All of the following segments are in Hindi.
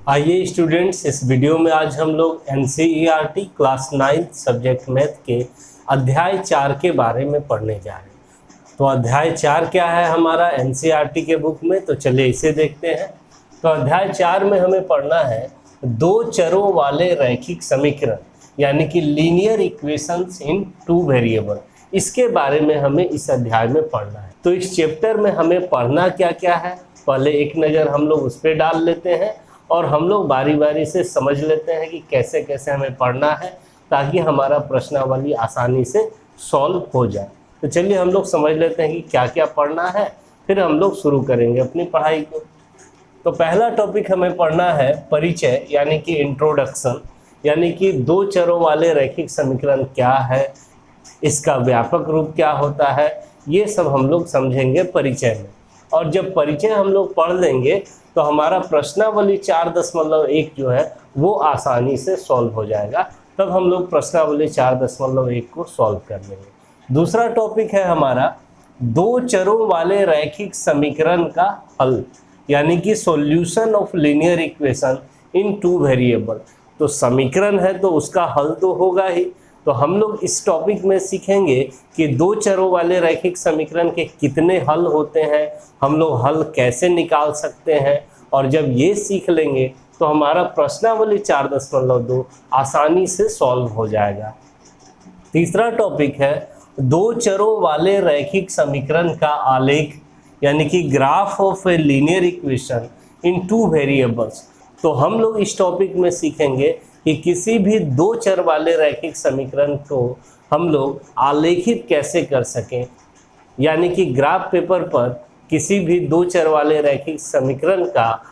आइए स्टूडेंट्स, इस वीडियो में आज हम लोग NCERT क्लास 9 सब्जेक्ट मैथ के अध्याय 4 के बारे में पढ़ने जा रहे हैं। तो अध्याय 4 क्या है हमारा NCERT के बुक में, तो चलिए इसे देखते हैं। तो अध्याय 4 में हमें पढ़ना है दो चरों वाले रैखिक समीकरण यानी कि लीनियर इक्वेशंस इन टू वेरिएबल, इसके बारे में हमें इस अध्याय में पढ़ना है। तो इस चैप्टर में हमें पढ़ना क्या क्या है, पहले एक नज़र हम लोग उस पर डाल लेते हैं और हम लोग बारी बारी से समझ लेते हैं कि कैसे कैसे हमें पढ़ना है ताकि हमारा प्रश्नावली आसानी से सॉल्व हो जाए। तो चलिए हम लोग समझ लेते हैं कि क्या क्या पढ़ना है, फिर हम लोग शुरू करेंगे अपनी पढ़ाई को। तो पहला टॉपिक हमें पढ़ना है परिचय यानी कि इंट्रोडक्शन, यानी कि दो चरों वाले रैखिक समीकरण क्या है, इसका व्यापक रूप क्या होता है, ये सब हम लोग समझेंगे परिचय में। और जब परिचय हम लोग पढ़ लेंगे तो हमारा प्रश्नावली 4.1 जो है वो आसानी से सॉल्व हो जाएगा। तब हम लोग प्रश्नावली 4.1 को सॉल्व कर लेंगे। दूसरा टॉपिक है हमारा दो चरों वाले रैखिक समीकरण का हल, यानी कि solution of linear equation in two variable. तो समीकरण है तो उसका हल तो होगा ही। तो हम लोग इस टॉपिक में सीखेंगे कि दो चरों वाले रैखिक समीकरण के कितने हल होते हैं, हम लोग हल कैसे निकाल सकते हैं, और जब ये सीख लेंगे तो हमारा प्रश्नावली 4.2 आसानी से सॉल्व हो जाएगा। तीसरा टॉपिक है दो चरों वाले रैखिक समीकरण का आलेख, यानी कि graph of a linear equation in two variables. तो हम लोग इस टॉपिक में सीखेंगे कि किसी भी दो चर वाले रैखिक समीकरण को हम लोग आलेखित कैसे कर सकें, यानी कि ग्राफ पेपर पर किसी भी दो चर वाले रैखिक समीकरण का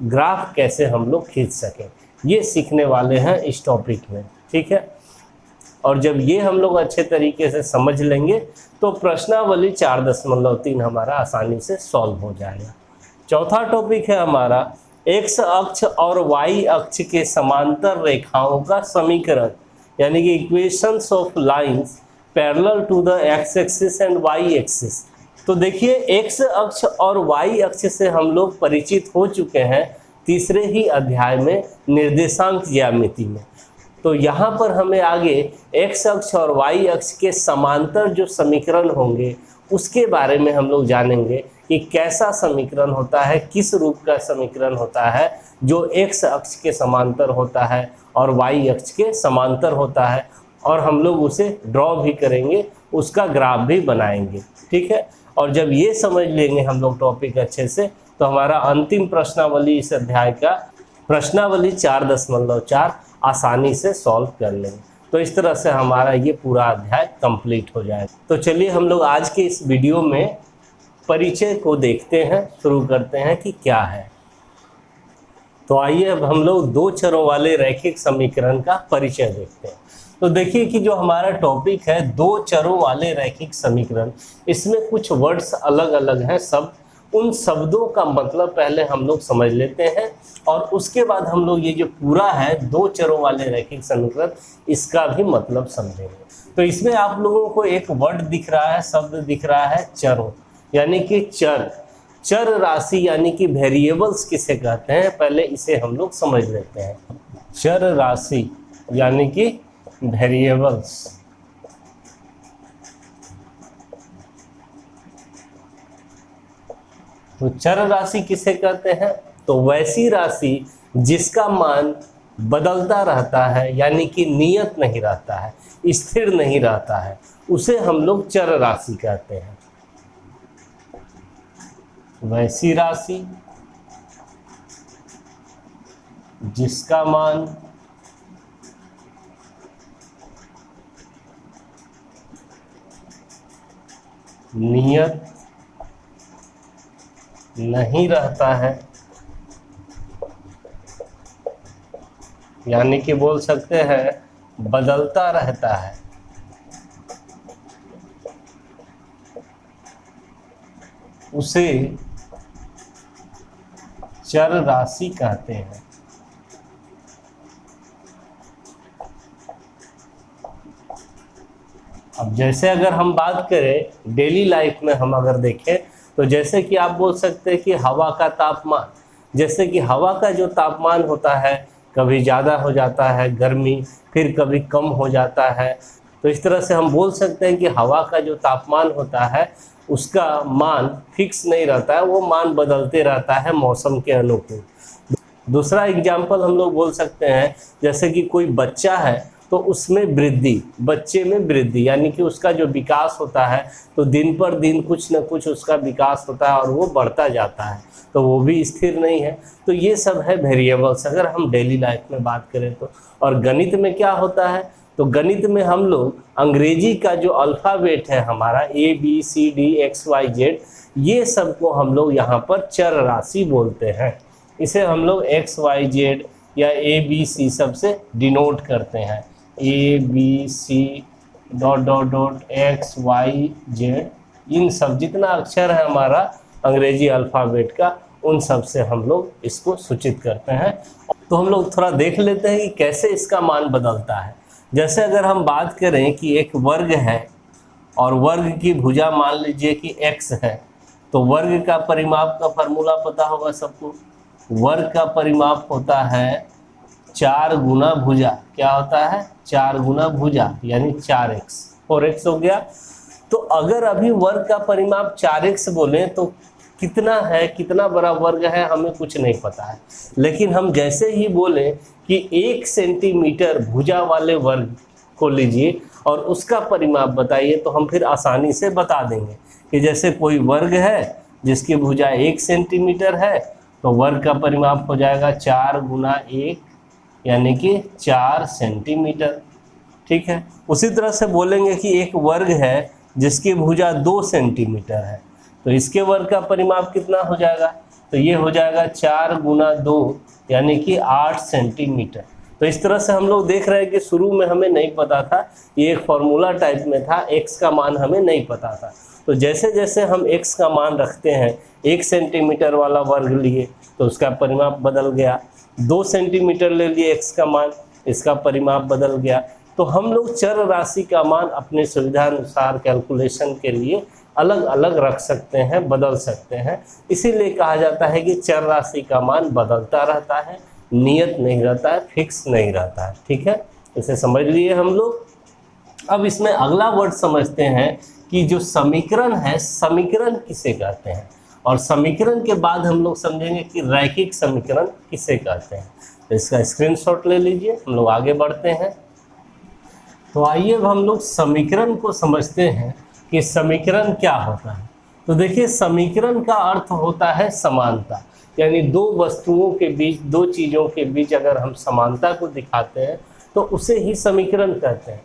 ग्राफ कैसे हम लोग खींच सकें, ये सीखने वाले हैं इस टॉपिक में, ठीक है। और जब ये हम लोग अच्छे तरीके से समझ लेंगे तो प्रश्नावली 4.3 हमारा आसानी से सॉल्व हो जाएगा। चौथा टॉपिक है हमारा एक्स अक्ष और वाई अक्ष के समांतर रेखाओं का समीकरण, यानी कि equations of lines parallel to the x axis and y axis. तो देखिए एक्स अक्ष और वाई अक्ष से हम लोग परिचित हो चुके हैं तीसरे ही अध्याय में निर्देशांक ज्यामिति में। तो यहाँ पर हमें आगे एक्स अक्ष और वाई अक्ष के समांतर जो समीकरण होंगे उसके बारे में हम लोग जानेंगे कि कैसा समीकरण होता है, किस रूप का समीकरण होता है जो एक्स अक्ष के समांतर होता है और वाई अक्ष के समांतर होता है, और हम लोग उसे ड्रॉ भी करेंगे, उसका ग्राफ भी बनाएंगे, ठीक है। और जब ये समझ लेंगे हम लोग टॉपिक अच्छे से तो हमारा अंतिम प्रश्नावली इस अध्याय का प्रश्नावली 4.4 आसानी से सॉल्व कर लेंगे। तो इस तरह से हमारा ये पूरा अध्याय कंप्लीट हो जाएगा। तो चलिए हम लोग आज के इस वीडियो में परिचय को देखते हैं, शुरू करते हैं कि क्या है। तो आइए अब हम लोग दो चरों वाले रैखिक समीकरण का परिचय देखते हैं। तो देखिए कि जो हमारा टॉपिक है दो चरों वाले रैखिक समीकरण, इसमें कुछ वर्ड्स अलग अलग हैं शब्द, उन शब्दों का मतलब पहले हम लोग समझ लेते हैं और उसके बाद हम लोग ये जो पूरा है दो चरों वाले रैखिक समीकरण इसका भी मतलब समझेंगे। तो इसमें आप लोगों को एक वर्ड दिख रहा है, शब्द दिख रहा है चरों, यानी कि चर, चर राशि यानी कि वेरिएबल्स किसे कहते हैं, पहले इसे हम लोग समझ लेते हैं। चर राशि यानी कि वेरिएबल्स। तो चर राशि किसे कहते हैं, तो वैसी राशि जिसका मान बदलता रहता है, यानी कि नियत नहीं रहता है, स्थिर नहीं रहता है, उसे हम लोग चर राशि कहते हैं। वैसी राशि जिसका मान नियत नहीं रहता है, यानी कि बोल सकते हैं बदलता रहता है, उसे चर राशि कहते हैं। अब जैसे अगर हम बात करें डेली लाइफ में, हम अगर देखें तो जैसे कि आप बोल सकते हैं कि हवा का तापमान, जैसे कि हवा का जो तापमान होता है कभी ज़्यादा हो जाता है गर्मी, फिर कभी कम हो जाता है। तो इस तरह से हम बोल सकते हैं कि हवा का जो तापमान होता है उसका मान फिक्स नहीं रहता है, वो मान बदलते रहता है मौसम के अनुकूल। दूसरा एग्जाम्पल हम लोग बोल सकते हैं, जैसे कि कोई बच्चा है तो उसमें वृद्धि, बच्चे में वृद्धि यानी कि उसका जो विकास होता है तो दिन पर दिन कुछ न कुछ उसका विकास होता है और वो बढ़ता जाता है, तो वो भी स्थिर नहीं है। तो ये सब है वेरिएबल्स अगर हम डेली लाइफ में बात करें तो। और गणित में क्या होता है, तो गणित में हम लोग अंग्रेजी का जो अल्फ़ाबेट है हमारा ABCD XYZ, ये सब को हम लोग यहाँ पर चर राशि बोलते हैं। इसे हम लोग XYZ या ABC सबसे डिनोट करते हैं, ABC .XYZ, इन सब जितना अक्षर है हमारा अंग्रेजी अल्फ़ाबेट का, उन सब से हम लोग इसको सूचित करते हैं। तो हम लोग थोड़ा देख लेते हैं कि कैसे इसका मान बदलता है। जैसे अगर हम बात करें कि एक वर्ग है और वर्ग की भुजा मान लीजिए कि x है, तो वर्ग का परिमाप का फॉर्मूला पता होगा सबको। वर्ग का परिमाप होता है 4 गुना भुजा, क्या होता है 4 गुना भुजा यानी 4x, 4x हो गया। तो अगर अभी वर्ग का परिमाप 4x बोले तो कितना है, कितना बड़ा वर्ग है हमें कुछ नहीं पता है, लेकिन हम जैसे ही बोले कि 1 सेंटीमीटर भुजा वाले वर्ग को लीजिए और उसका परिमाप बताइए, तो हम फिर आसानी से बता देंगे कि जैसे कोई वर्ग है जिसकी भुजा 1 सेंटीमीटर है तो वर्ग का परिमाप हो जाएगा 4 गुना 1 यानी कि 4 सेंटीमीटर। ठीक है, उसी तरह से बोलेंगे कि एक वर्ग है जिसकी भुजा 2 सेंटीमीटर है, तो इसके वर्ग का परिमाप कितना हो जाएगा, तो ये हो जाएगा 4 गुना 2 यानी कि 8 सेंटीमीटर। तो इस तरह से हम लोग देख रहे हैं कि शुरू में हमें नहीं पता था, ये एक फॉर्मूला टाइप में था, x का मान हमें नहीं पता था। तो जैसे जैसे हम x का मान रखते हैं, 1 सेंटीमीटर वाला वर्ग लिए तो उसका परिमाप बदल गया, 2 सेंटीमीटर ले लिए x का मान, इसका परिमाप बदल गया। तो हम लोग चर राशि का मान अपने सुविधा अनुसार कैलकुलेशन के लिए अलग अलग रख सकते हैं, बदल सकते हैं। इसीलिए कहा जाता है कि चर राशि का मान बदलता रहता है, नियत नहीं रहता है, फिक्स नहीं रहता है। ठीक है, इसे समझ लिए हम लोग। अब इसमें अगला वर्ड समझते हैं कि जो समीकरण है, समीकरण किसे कहते हैं, और समीकरण के बाद हम लोग समझेंगे कि रैखिक समीकरण किसे कहते हैं। तो इसका स्क्रीनशॉट ले लीजिए, हम लोग आगे बढ़ते हैं। तो आइए अब हम लोग समीकरण को समझते हैं कि समीकरण क्या होता है। तो देखिए, समीकरण का अर्थ होता है समानता, यानी दो वस्तुओं के बीच, दो चीज़ों के बीच अगर हम समानता को दिखाते हैं तो उसे ही समीकरण कहते हैं।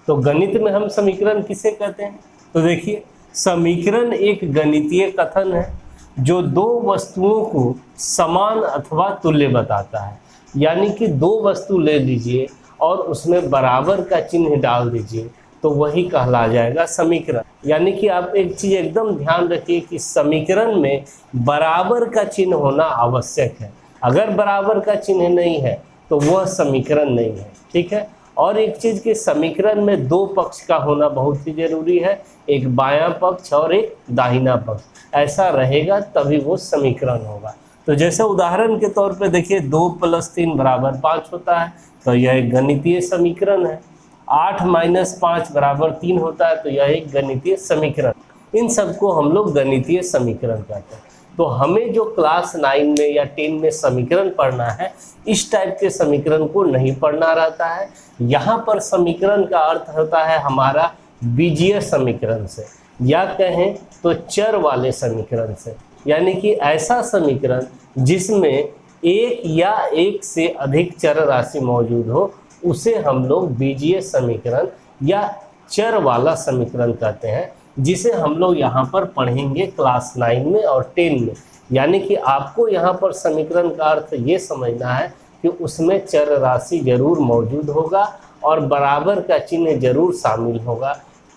तो गणित में हम समीकरण किसे कहते हैं, तो देखिए, समीकरण एक गणितीय कथन है जो दो वस्तुओं को समान अथवा तुल्य बताता है। यानी कि दो वस्तु ले लीजिए और उसमें बराबर का चिन्ह डाल दीजिए तो वही कहला जाएगा समीकरण। यानी कि आप एक चीज़ एकदम ध्यान रखिए कि समीकरण में बराबर का चिन्ह होना आवश्यक है। अगर बराबर का चिन्ह नहीं है तो वह समीकरण नहीं है। ठीक है, और एक चीज़ कि समीकरण में दो पक्ष का होना बहुत ही जरूरी है, एक बायां पक्ष और एक दाहिना पक्ष। ऐसा रहेगा तभी वो समीकरण होगा। तो जैसे उदाहरण के तौर पे देखिए, 2 + 3 = 5 होता है, तो यह एक गणितीय समीकरण है। 8 - 5 = 3 होता है, तो यह एक गणितीय समीकरण। इन सबको हम लोग गणितीय समीकरण कहते हैं। तो हमें जो क्लास 9 में या 10 में समीकरण पढ़ना है, इस टाइप के समीकरण को नहीं पढ़ना रहता है। यहाँ पर समीकरण का अर्थ होता है हमारा बीजीय समीकरण से, या कहें तो चर वाले समीकरण से। यानी कि ऐसा समीकरण जिसमें एक या एक से अधिक चर राशि मौजूद हो, उसे हम लोग बीजीय समीकरण या चर वाला समीकरण कहते हैं, जिसे हम लोग यहाँ पर पढ़ेंगे क्लास 9 में और 10 में। यानी कि आपको यहाँ पर समीकरण का अर्थ ये समझना है कि उसमें चर राशि जरूर मौजूद होगा और बराबर का चिन्ह जरूर शामिल होगा,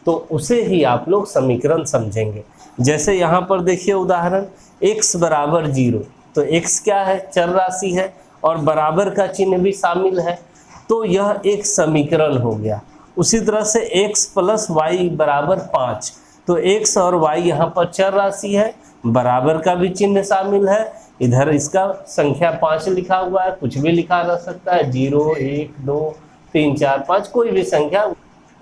तो उसे ही आप लोग समीकरण समझेंगे। जैसे यहाँ पर देखिए उदाहरण, x = 0, तो x क्या है, चर राशि है और बराबर का चिन्ह भी शामिल है, तो यह एक समीकरण हो गया। उसी तरह से x + y = 5, तो x और y यहाँ पर चर राशि है, बराबर का भी चिन्ह शामिल है, इधर इसका संख्या 5 लिखा हुआ है, कुछ भी लिखा रह सकता है, 0 1 2 3 4 5 कोई भी संख्या,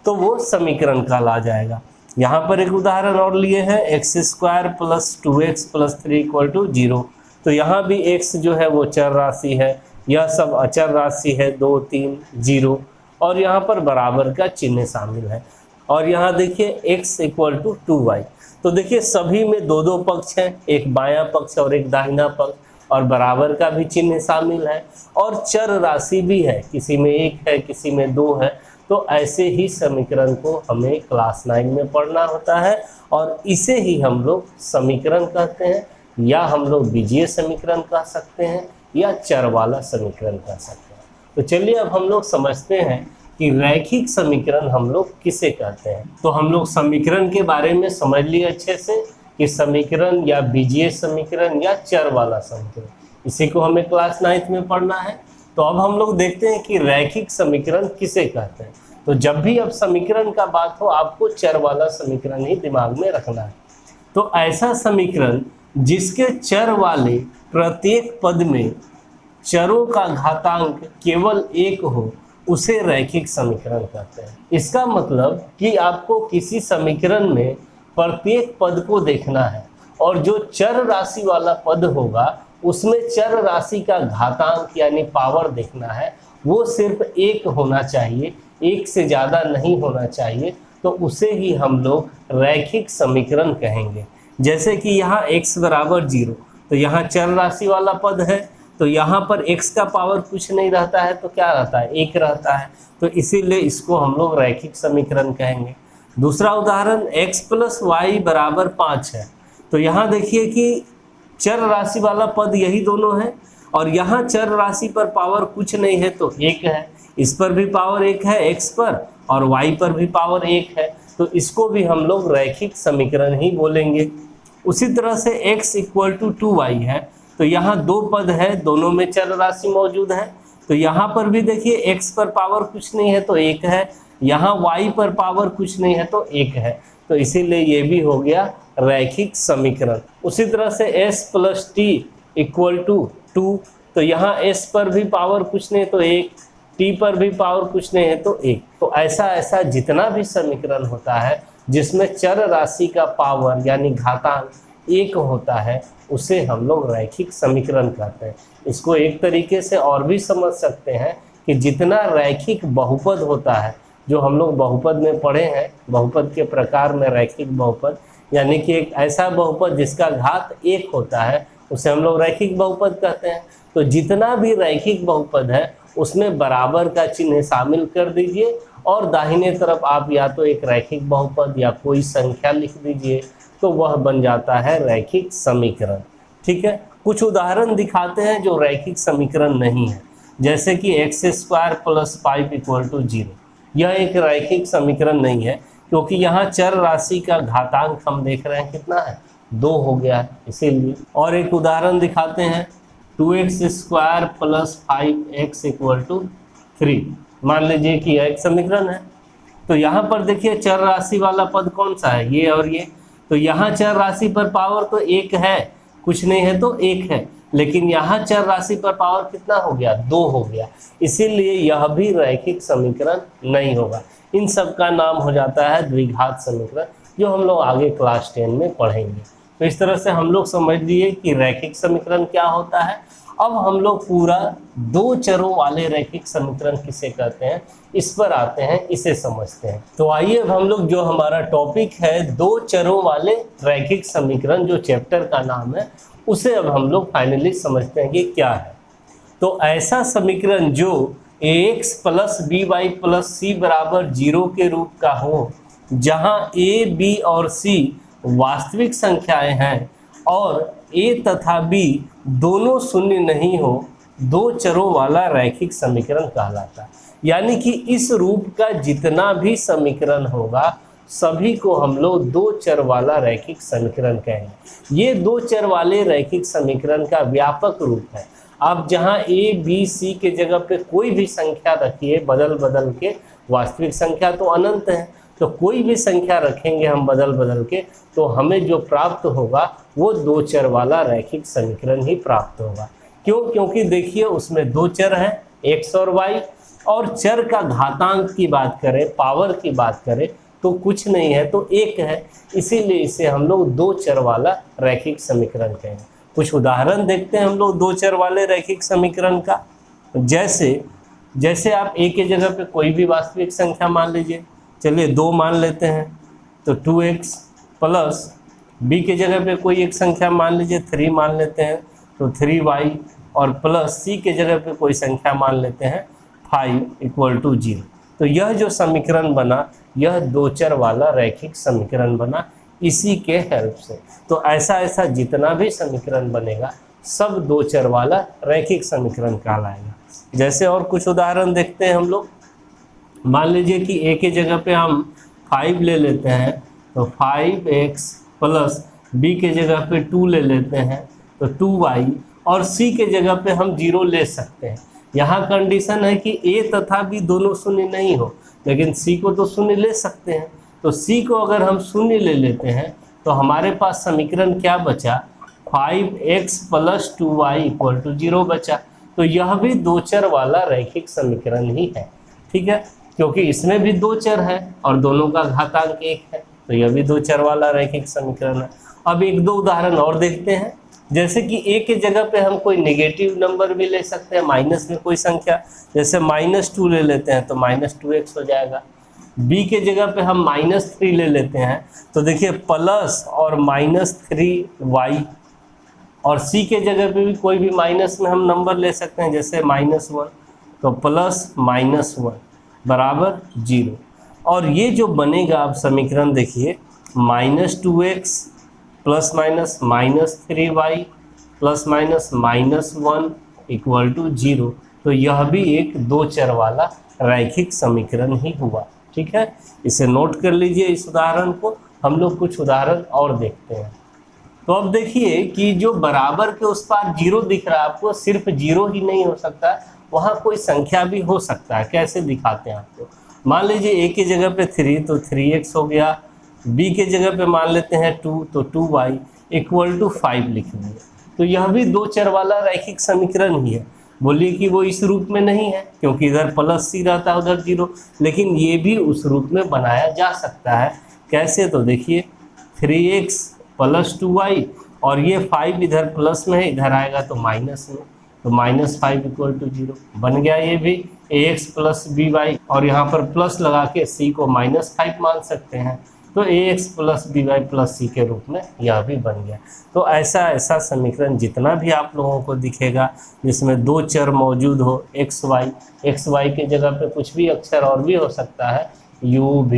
तो वो समीकरण कहला जाएगा। यहाँ पर एक उदाहरण और लिए हैं, x² + 2x + 3 = 0। तो यहाँ भी x जो है वो चर राशि है, यह सब अचर राशि है, 2 3 0, और यहाँ पर बराबर का चिन्ह शामिल है। और यहाँ देखिए x = 2y। तो देखिए सभी में दो दो पक्ष हैं, एक बायां पक्ष और एक दाहिना पक्ष, और बराबर का भी चिन्ह शामिल है, और चर राशि भी है, किसी में 1 है किसी में 2 है। तो ऐसे ही समीकरण को हमें क्लास 9 में पढ़ना होता है, और इसे ही हम लोग समीकरण कहते हैं, या हम लोग बीजीय समीकरण कह सकते हैं, या चर वाला समीकरण कह सकते हैं। तो चलिए अब हम लोग समझते हैं कि रैखिक समीकरण हम लोग किसे कहते हैं। तो हम लोग समीकरण के बारे में समझ लिए अच्छे से कि समीकरण या बीजीय समीकरण या चर वाला समीकरण, इसी को हमें क्लास 9 में पढ़ना है। तो अब हम लोग देखते हैं कि रैखिक समीकरण किसे कहते हैं। तो जब भी अब समीकरण का बात हो, आपको चर वाला समीकरण ही दिमाग में रखना है। तो ऐसा समीकरण जिसके चर वाले प्रत्येक पद में चरों का घातांक केवल 1 हो, उसे रैखिक समीकरण कहते हैं। इसका मतलब कि आपको किसी समीकरण में प्रत्येक पद को देखना है, और जो चर राशि वाला पद होगा उसमें चर राशि का घातांक यानी पावर देखना है, वो सिर्फ 1 होना चाहिए, 1 से ज़्यादा नहीं होना चाहिए। तो उसे ही हम लोग रैखिक समीकरण कहेंगे। जैसे कि यहाँ x = 0, तो यहाँ चर राशि वाला पद है, तो यहाँ पर x का पावर कुछ नहीं रहता है, तो क्या रहता है, 1 रहता है। तो इसीलिए इसको हम लोग रैखिक समीकरण कहेंगे। दूसरा उदाहरण x + y = 5 है। तो यहाँ देखिए कि चर राशि वाला पद यही दोनों है, और यहाँ चर राशि पर पावर कुछ नहीं है तो 1 है, इस पर भी पावर 1 है x पर, और y पर भी पावर 1 है। तो इसको भी हम लोग रैखिक समीकरण ही बोलेंगे। उसी तरह से x = 2y है, तो यहाँ 2 पद है, दोनों में चर राशि मौजूद है। तो यहाँ पर भी देखिए x पर पावर कुछ नहीं है तो 1 है, यहाँ y पर पावर कुछ नहीं है तो 1 है। तो इसीलिए ये भी हो गया रैखिक समीकरण। उसी तरह से s + t = 2, तो यहाँ s पर भी पावर कुछ नहीं तो 1, t पर भी पावर कुछ नहीं है तो 1। तो ऐसा जितना भी समीकरण होता है जिसमें चर राशि का पावर यानी घातांक 1 होता है, उसे हम लोग रैखिक समीकरण कहते हैं। इसको एक तरीके से और भी समझ सकते हैं कि जितना रैखिक बहुपद होता है, जो हम लोग बहुपद में पढ़े हैं, बहुपद के प्रकार में रैखिक बहुपद, यानी कि एक ऐसा बहुपद जिसका घात 1 होता है, उसे हम लोग रैखिक बहुपद कहते हैं। तो जितना भी रैखिक बहुपद है उसमें बराबर का चिन्ह शामिल कर दीजिए, और दाहिने तरफ आप या तो एक रैखिक बहुपद या कोई संख्या लिख दीजिए, तो वह बन जाता है रैखिक समीकरण। ठीक है, कुछ उदाहरण दिखाते हैं जो रैखिक समीकरण नहीं है। जैसे कि x² + 5 = 0, यह एक रैखिक समीकरण नहीं है, क्योंकि यहाँ चर राशि का घातांक हम देख रहे हैं कितना है, 2 हो गया है, इसीलिए। और एक उदाहरण दिखाते हैं, 2x² + 5x = 3। मान लीजिए कि यह एक समीकरण है। तो यहाँ पर देखिए चर राशि वाला पद कौन सा है, ये और ये। तो यहाँ चर राशि पर पावर तो 1 है, कुछ नहीं है तो 1 है, लेकिन यहाँ चर राशि पर पावर कितना हो गया, 2 हो गया। इसीलिए यह भी रैखिक समीकरण नहीं होगा। इन सब का नाम हो जाता है द्विघात समीकरण, जो हम लोग आगे क्लास 10 में पढ़ेंगे। तो इस तरह से हम लोग समझ लिए कि रैखिक समीकरण क्या होता है। अब हम लोग पूरा 2 चरों वाले रैखिक समीकरण किसे कहते हैं, इस पर आते हैं, इसे समझते हैं। तो आइए अब हम लोग, जो हमारा टॉपिक है 2 चरों वाले रैखिक समीकरण, जो चैप्टर का नाम है, उसे अब हम लोग फाइनली समझते हैं कि क्या है। तो ऐसा समीकरण जो ax + by + c = 0 के रूप का हो, जहां a, b और c वास्तविक संख्याएं हैं और a तथा b दोनों शून्य नहीं हो, 2 चरों वाला रैखिक समीकरण कहलाता है। यानी कि इस रूप का जितना भी समीकरण होगा, सभी को हम लोग 2 चर वाला रैखिक समीकरण कहेंगे। ये 2 चर वाले रैखिक समीकरण का व्यापक रूप है। आप जहां a, b, c के जगह पे कोई भी संख्या रखिए, बदल बदल के, वास्तविक संख्या तो अनंत है, तो कोई भी संख्या रखेंगे हम बदल बदल के, तो हमें जो प्राप्त होगा वो दो चर वाला रैखिक समीकरण ही प्राप्त होगा। क्यों? क्योंकि देखिए उसमें दो चर हैं, x और y, और चर का घातांक की बात करें, पावर की बात करें तो कुछ नहीं है, तो एक है, इसीलिए इसे हम लोग दो चर वाला रैखिक समीकरण कहेंगे। कुछ उदाहरण देखते हैं हम लोग दो चर वाले रैखिक समीकरण का। जैसे आप a के जगह पे कोई भी वास्तविक संख्या मान लीजिए, चलिए 2 मान लेते हैं, तो 2x प्लस b के जगह पे कोई एक संख्या मान लीजिए 3 मान लेते हैं, तो 3y, और प्लस c के जगह पे कोई संख्या मान लेते हैं 5 = 0। तो यह जो समीकरण बना यह दो चर वाला रैखिक समीकरण बना इसी के हेल्प से। तो ऐसा जितना भी समीकरण बनेगा सब दो चर वाला रैखिक समीकरण कहलाएगा। जैसे और कुछ उदाहरण देखते हैं हम लोग। मान लीजिए कि a के जगह पे हम 5 ले लेते हैं, तो 5x प्लस b के जगह पे 2 ले लेते हैं, तो 2y, और c के जगह पे हम 0 ले सकते हैं। यहाँ कंडीशन है कि a तथा b दोनों शून्य नहीं हो, लेकिन c को तो शून्य ले सकते हैं। तो c को अगर हम शून्य ले लेते हैं तो हमारे पास समीकरण क्या बचा, 5x प्लस 2y = 0 बचा। तो यह भी दो चर वाला रैखिक समीकरण ही है, ठीक है, क्योंकि इसमें भी दो चर है और दोनों का घातांक 1 है, तो यह भी दो चर वाला रैखिक समीकरण है। अब एक दो उदाहरण और देखते हैं। जैसे कि a के जगह पे हम कोई नेगेटिव नंबर भी ले सकते हैं, माइनस में कोई संख्या, जैसे -2 ले लेते हैं तो -2x हो जाएगा। b के जगह पे हम -3 ले लेते हैं, तो देखिए प्लस और -3y, और c के जगह पे भी कोई भी माइनस में हम नंबर ले सकते हैं, जैसे -1, तो प्लस -1 बराबर 0। और ये जो बनेगा अब समीकरण देखिए, -2x plus minus -3y plus minus -1 = 0। तो यह भी एक दो चर वाला रैखिक समीकरण ही हुआ, ठीक है। इसे नोट कर लीजिए इस उदाहरण को। हम लोग कुछ उदाहरण और देखते हैं। तो अब देखिए कि जो बराबर के उस पार 0 दिख रहा है आपको, सिर्फ 0 ही नहीं हो सकता, वहाँ कोई संख्या भी हो सकता है। कैसे दिखाते हैं आपको। मान लीजिए a के जगह पे 3, तो 3x हो गया, b के जगह पे मान लेते हैं 2, तो 2y = 5 लिख दिए। तो यह भी दो चर वाला रैखिक समीकरण ही है। बोलिए कि वो इस रूप में नहीं है क्योंकि इधर प्लस c रहता है उधर 0, लेकिन ये भी उस रूप में बनाया जा सकता है। कैसे? तो देखिए 3x प्लस 2y, और ये 5 इधर प्लस में है, इधर आएगा तो माइनस में, तो -5 = 0 बन गया। ये भी ax प्लस by, और यहाँ पर प्लस लगा के c को -5 मान सकते हैं, तो ax plus by plus c के रूप में यह भी बन गया। तो ऐसा समीकरण जितना भी आप लोगों को दिखेगा जिसमें दो चर मौजूद हो, xy के जगह पे कुछ भी अक्षर और भी हो सकता है, u, v,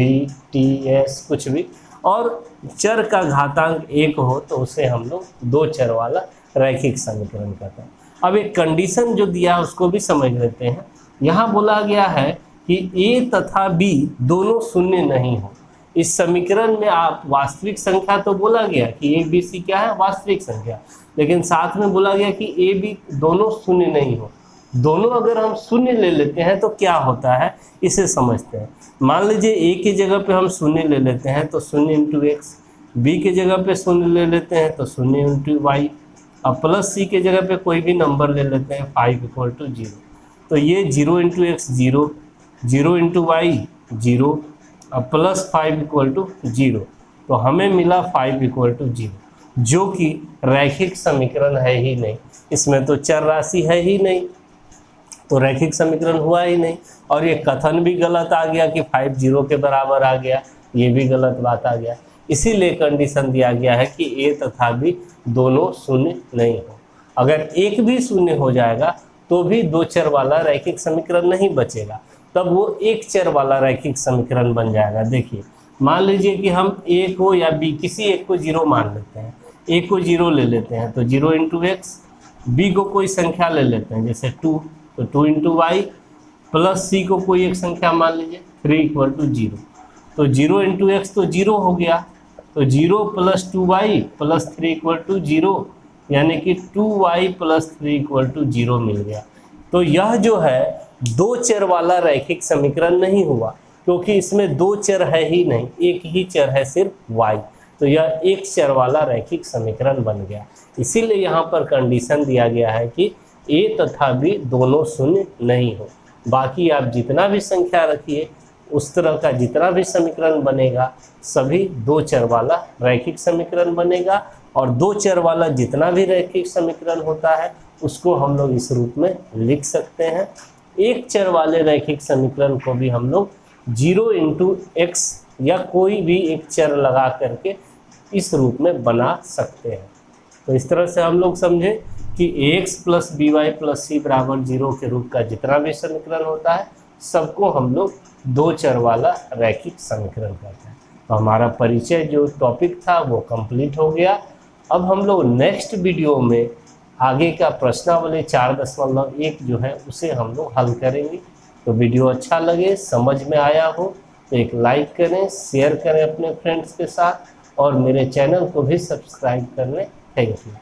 t, s, कुछ भी, और चर का घातांक 1 हो, तो उसे हम लोग दो चर वाला रैखिक समीकरण कहते हैं। अब एक कंडीशन जो दिया है उसको भी समझ लेते हैं। यहाँ बोला गया है कि a तथा b दोनों शून्य नहीं हो। इस समीकरण में आप वास्तविक संख्या तो बोला गया कि a, b, c क्या है, वास्तविक संख्या, लेकिन साथ में बोला गया कि a, b दोनों शून्य नहीं हो। दोनों अगर हम शून्य ले लेते हैं तो क्या होता है, इसे समझते हैं। मान लीजिए a की जगह पे हम शून्य ले लेते हैं, तो 0 × x, b के जगह पे शून्य ले लेते हैं तो 0 × y, अब प्लस c के जगह पे कोई भी नंबर ले लेते हैं 5 = 0। तो ये 0 × x 0, 0 × y 0, अब प्लस 5 = 0, तो हमें मिला 5 = 0, जो कि रैखिक समीकरण है ही नहीं। इसमें तो चर राशि है ही नहीं, तो रैखिक समीकरण हुआ ही नहीं। और ये कथन भी गलत आ गया कि 5 0 के बराबर आ गया, ये भी गलत बात आ गया। इसीलिए कंडीशन दिया गया है कि a तथा b दोनों शून्य नहीं हो। अगर एक भी शून्य हो जाएगा तो भी दो चर वाला रैखिक समीकरण नहीं बचेगा, तब वो एक चर वाला रैखिक समीकरण बन जाएगा। देखिए मान लीजिए कि हम a को या b किसी एक को 0 मान लेते हैं, a को 0 ले लेते हैं तो 0 × x, b को कोई संख्या ले लेते हैं जैसे 2, तो 2 × y, प्लस c को कोई एक संख्या मान लीजिए 3 = 0, तो 0 × x तो 0 हो गया, तो 0 + 2y + 3 = 0, यानी कि 2y + 3 = 0 मिल गया। तो यह जो है दो चर वाला रैखिक समीकरण नहीं हुआ, क्योंकि इसमें दो चर है ही नहीं, एक ही चर है सिर्फ y। तो यह एक चर वाला रैखिक समीकरण बन गया। इसीलिए यहाँ पर कंडीशन दिया गया है कि a तथा b दोनों शून्य नहीं हो। बाकी आप जितना भी संख्या रखिए, उस तरह का जितना भी समीकरण बनेगा सभी दो चर वाला रैखिक समीकरण बनेगा। और दो चर वाला जितना भी रैखिक समीकरण होता है उसको हम लोग इस रूप में लिख सकते हैं। एक चर वाले रैखिक समीकरण को भी हम लोग 0 इंटू एक्स या कोई भी एक चर लगा करके इस रूप में बना सकते हैं। तो इस तरह से हम लोग समझे कि ax plus b y plus c बराबर 0 के रूप का जितना भी समीकरण होता है सबको हम लोग दो चर वाला रैखिक समीकरण कहते हैं। तो हमारा परिचय जो टॉपिक था वो कंप्लीट हो गया। अब हम लोग नेक्स्ट वीडियो में आगे का प्रश्नावली 4.1 जो है उसे हम लोग हल करेंगे। तो वीडियो अच्छा लगे, समझ में आया हो तो एक लाइक करें, शेयर करें अपने फ्रेंड्स के साथ और मेरे चैनल को भी सब्सक्राइब कर लें। Thank you.